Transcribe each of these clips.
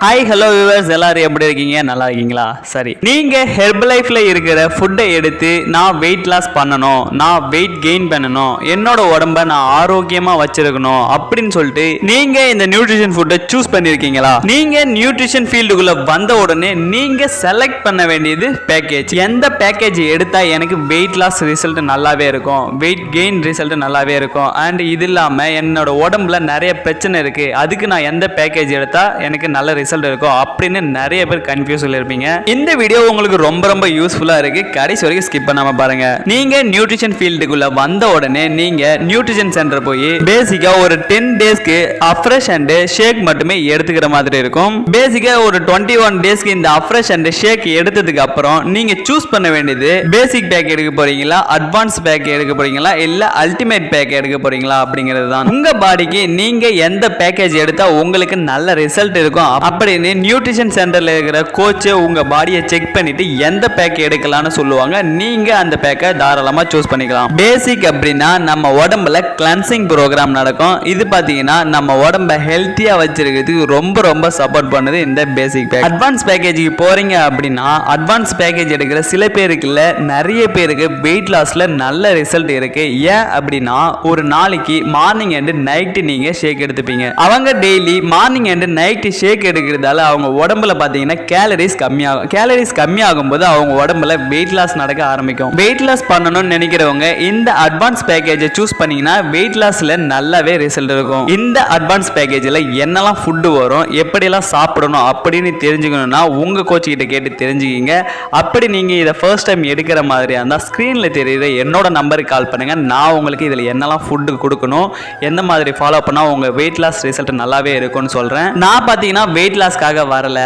Hi hello viewers, எல்லாரும் எப்படி இருக்கீங்க? நல்லா இருக்கீங்களா? சரி, நீங்க ஹெர்பலைஃப்ல இருக்கிற ஃபுட்டை எடுத்து நான் வெயிட் லாஸ் பண்ணணும், நான் வெயிட் கெயின் பண்ணணும், என்னோட உடம்ப நான் ஆரோக்கியமா வச்சிருக்கணும் அப்படின்னு சொல்லிட்டு நீங்க இந்த நியூட்ரிஷன் ஃபுட்டை சூஸ் பண்ணிருக்கீங்களா? நீங்க நியூட்ரிஷன் ஃபீல்டுக்குள்ள வந்த உடனே நீங்க செலக்ட் பண்ண வேண்டியது பேக்கேஜ். எந்த பேக்கேஜ் எடுத்தா எனக்கு வெயிட் லாஸ் ரிசல்ட் நல்லாவே இருக்கும், வெயிட் கெயின் ரிசல்ட் நல்லாவே இருக்கும், அண்ட் இது இல்லாம என்னோட உடம்புல நிறைய பிரச்சனை இருக்கு, அதுக்கு நான் எந்த பேக்கேஜ் எடுத்தா எனக்கு நல்ல ரிசல்ட் இருக்கும் அப்படின்னு நிறைய பேர் கன்ஃபியூஸ்ல இருப்பீங்க. இந்த வீடியோ உங்களுக்கு ரொம்ப ரொம்ப யூஸ்ஃபுல்லா இருக்கு, கடைசி வரைக்கும் ஸ்கிப் பண்ணாம பாருங்க. நீங்க நியூட்ரிஷன் ஃபீல்டுக்குள்ள வந்த உடனே நீங்க நியூட்ரிஷன் சென்டர் போய் பேசிக்கா ஒரு 10 டேஸ்க்கு அஃப்ரெஷ் அண்ட் ஷேக் மட்டுமே எடுத்துக்கிற மாதிரி இருக்கும். பேசிக்கா ஒரு 21 டேஸ்க்கு இந்த அஃப்ரெஷ் அண்ட் ஷேக் எடுத்ததுக்கு அப்புறம் நீங்க சூஸ் பண்ண வேண்டியது பேசிக் பேக் எடுக்க போறீங்களா, அட்வான்ஸ் பேக் எடுக்க போறீங்களா, இல்ல அல்டிமேட் பேக் எடுக்க போறீங்களா அப்படிங்கிறது தான். உங்க பாடிக்கு நீங்க எந்த பேக்கேஜ் எடுத்தா உங்களுக்கு நல்ல ரிசல்ட் இருக்கும் அப்படின்னு நியூட்ரிஷன் சென்டர்ல இருக்கிற கோச் உங்க பாடியை செக் பண்ணிட்டு எந்த பேக் எடுக்கலாம்னு சொல்லுவாங்க. நீங்க அந்த பேக்கை தாராளமா சூஸ் பண்ணிக்கலாம். பேசிக் அப்படின்னா நம்ம உடம்புல கிளன்சிங் ப்ரோக்ராம் நடக்கும். இது பாத்தீங்கன்னா நம்ம உடம்ப ஹெல்த்தியா வச்சிருக்கிறதுக்கு ரொம்ப ரொம்ப சப்போர்ட் பண்ணுது இந்த பேசிக் பேக். அட்வான்ஸ் பேக்கேஜுக்கு போறீங்க அப்படின்னா அட்வான்ஸ் பேக்கேஜ் எடுக்கிற சில பேருக்கு இல்ல நிறைய பேருக்கு வெயிட் லாஸ்ல நல்ல ரிசல்ட் இருக்கு. ஏன் அப்படின்னா ஒரு நாளைக்கு மார்னிங் அண்ட் நைட் நீங்க ஷேக் எடுத்துப்பீங்க. அவங்க டெய்லி மார்னிங் அண்ட் நைட் ஷேக் எடுக்கிறதால அவங்க உடம்புல பாத்தீங்கன்னா கேலரிஸ் கம்மியாகும். கேலரிஸ் கம்மியாகும் போது அவங்க உடம்புல வெயிட் லாஸ் நடக்க ஆரம்பிக்கும். வெயிட் லாஸ் பண்ணணும்னு நினைக்கிறவங்க இந்த அட்வான்ஸ் பேக்கேஜை சூஸ் பண்ணீங்கன்னா வெயிட் லாஸ்ல நல்லாவே ரிசல்ட் இருக்கும். இந்த அட்வான்ஸ் பேக்கேஜ்ல என்னெல்லாம் ஃபுட் வரும், எப்படியெல்லாம் சாப்பிடணும் அப்படின்னு தெரிஞ்சுக்கணும்னா உங்க கோச் கிட்ட கேட்டு தெரிஞ்சுக்கிங்க. அப்படி நீங்க இதை ஃபர்ஸ்ட் டைம் எடுக்கிற மாதிரியா இருந்தா ஸ்கிரீன்ல தெரியுற என்னோட நம்பருக்கு கால் பண்ணுங்க. நான் உங்களுக்கு இதுல என்னெல்லாம் ஃபுட் கொடுக்கணும், எந்த மாதிரி ஃபாலோ பண்ணா உங்க வெயிட் லாஸ் ரிசல்ட் நல்லாவே இருக்கும்னு சொல்றேன். நான் பாத்தீங்கன்னா வெயிட் லாஸ்க்காக வரல,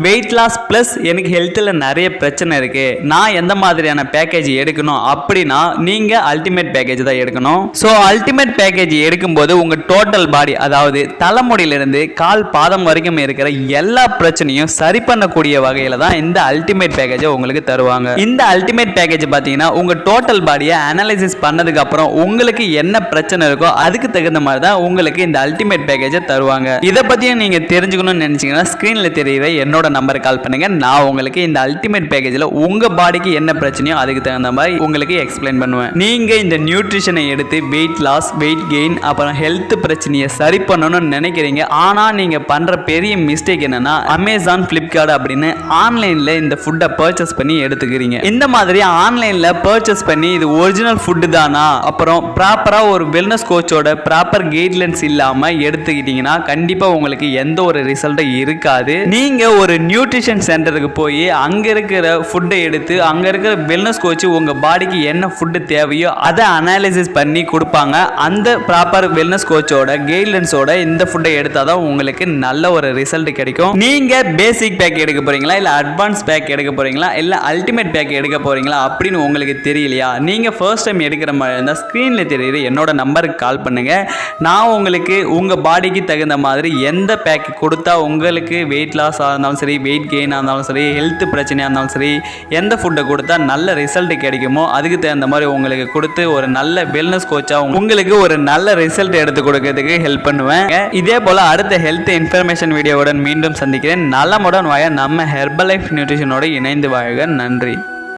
வெயிட் லாஸ் பிளஸ் எனக்கு ஹெல்த்தில் நிறைய பிரச்சனை இருக்கு, நான் எந்த மாதிரியான பேக்கேஜ் எடுக்கணும் அப்படின்னா நீங்க அல்டிமேட் பேக்கேஜ் தான் எடுக்கணும். ஸோ அல்டிமேட் பேக்கேஜ் எடுக்கும்போது உங்க டோட்டல் பாடி, அதாவது தலைமுடியிலிருந்து கால் பாதம் வரைக்கும் இருக்கிற எல்லா பிரச்சனையும் சரி பண்ணக்கூடிய வகையில தான் இந்த அல்டிமேட் பேக்கேஜை உங்களுக்கு தருவாங்க. இந்த அல்டிமேட் பேக்கேஜ் பார்த்தீங்கன்னா உங்க டோட்டல் பாடியை அனலைசிஸ் பண்ணதுக்கு அப்புறம் உங்களுக்கு என்ன பிரச்சனை இருக்கோ அதுக்கு தகுந்த மாதிரி தான் உங்களுக்கு இந்த அல்டிமேட் பேக்கேஜை தருவாங்க. இதை பத்தியும் நீங்க தெரிஞ்சுக்கணும்னு நினைச்சீங்கன்னா ஸ்கிரீன்ல தெரியுற என்னோட நம்பருக்கு கால் பண்ணுங்க. நான் உங்களுக்கு இந்த அல்டிமேட் பேக்கேஜ்ல உங்க பாடிக்கு என்ன பிரச்சனையோ அதுக்கு தகுந்த மாதிரி உங்களுக்கு எக்ஸ்பிளைன் பண்ணுவேன். நீங்க இந்த நியூட்ரிஷனை எடுத்து வெயிட் லாஸ், வெயிட் கெயின், அப்புறம் ஹெல்த் பிரச்சனையை சரி பண்ணணும்னு நினைக்கிறீங்க. ஆனா நீங்க பண்ற பெரிய மிஸ்டேக் என்னன்னா அமேசான், பிளிப்கார்ட் அப்படின்னு ஆன்லைன்ல இந்த ஃபுட்டை பர்ச்சேஸ் பண்ணி எடுத்துக்கிறீங்க. இந்த மாதிரி ஆன்லைன்ல பர்ச்சேஸ் பண்ணி இது ஒரிஜினல் ஃபுட் தானா, அப்புறம் ப்ராப்பரா ஒரு வெல்னஸ் கோச்சோட ப்ராப்பர் கைட்லைன்ஸ் இல்லாம எடுத்துக்கிட்டீங்கன்னா கண்டிப்பா உங்களுக்கு எந்த ஒரு ரிசல்ட் இருக்காது. நீங்க ஒரு நியூட்ரிஷன் சென்டருக்கு போய் அங்க இருக்கிற ஃபுட்டை எடுத்து அங்க இருக்கிற வெல்னஸ் கோச் உங்க பாடிக்கு என்ன ஃபுட் தேவையோ அதை அனாலிசிஸ் பண்ணி கொடுப்பாங்க. அந்த ப்ராப்பர் வெல்னஸ் கோச்சோட கைட்லைன்ஸோட இந்த ஃபுட்டை எடுத்தாதான் உங்களுக்கு நல்ல ஒரு ரிசல்ட் கிடைக்கும். நீங்க பேசிக் பேக் எடுக்க போறீங்களா, இல்ல அட்வான்ஸ் பேக் எடுக்க போறீங்களா, இல்ல அல்டிமேட் பேக் எடுக்க போறீங்களா அப்படின்னு உங்களுக்கு தெரியலையா? நீங்க ஃபர்ஸ்ட் டைம் எடுக்கிற மாதிரி இருந்தா ஸ்கிரீன்ல தெரியுது என்னோட நம்பருக்கு கால் பண்ணுங்க. நான் உங்களுக்கு உங்க பாடிக்கு தகுந்த மாதிரி எந்த பேக் கொடுத்தா உங்களுக்கு வெயிட் லாஸ் இருந்தாலும் சரி, வெயிட் கெயின் இருந்தாலும் சரி, ஹெல்த் பிரச்சனையாக இருந்தாலும் சரி, எந்த ஃபுட்டை கொடுத்தா நல்ல ரிசல்ட் கிடைக்குமோ அதுக்கு தகுந்த மாதிரி உங்களுக்கு கொடுத்து ஒரு நல்ல வெல்னஸ் கோச்சா உங்களுக்கு ஒரு நல்ல ரிசல்ட் எடுத்து கொடுக்கறதுக்கு ஹெல்ப் பண்ணுவேன். இதே போல அடுத்த ஹெல்த் இன்ஃபர்மேஷன் வீடியோவுடன் மீண்டும் சந்திக்கிறேன். நலமுடன் வாழ நம்ம ஹெர்பலைஃப் நியூட்ரிஷனோட இணைந்து வாழ்க. நன்றி.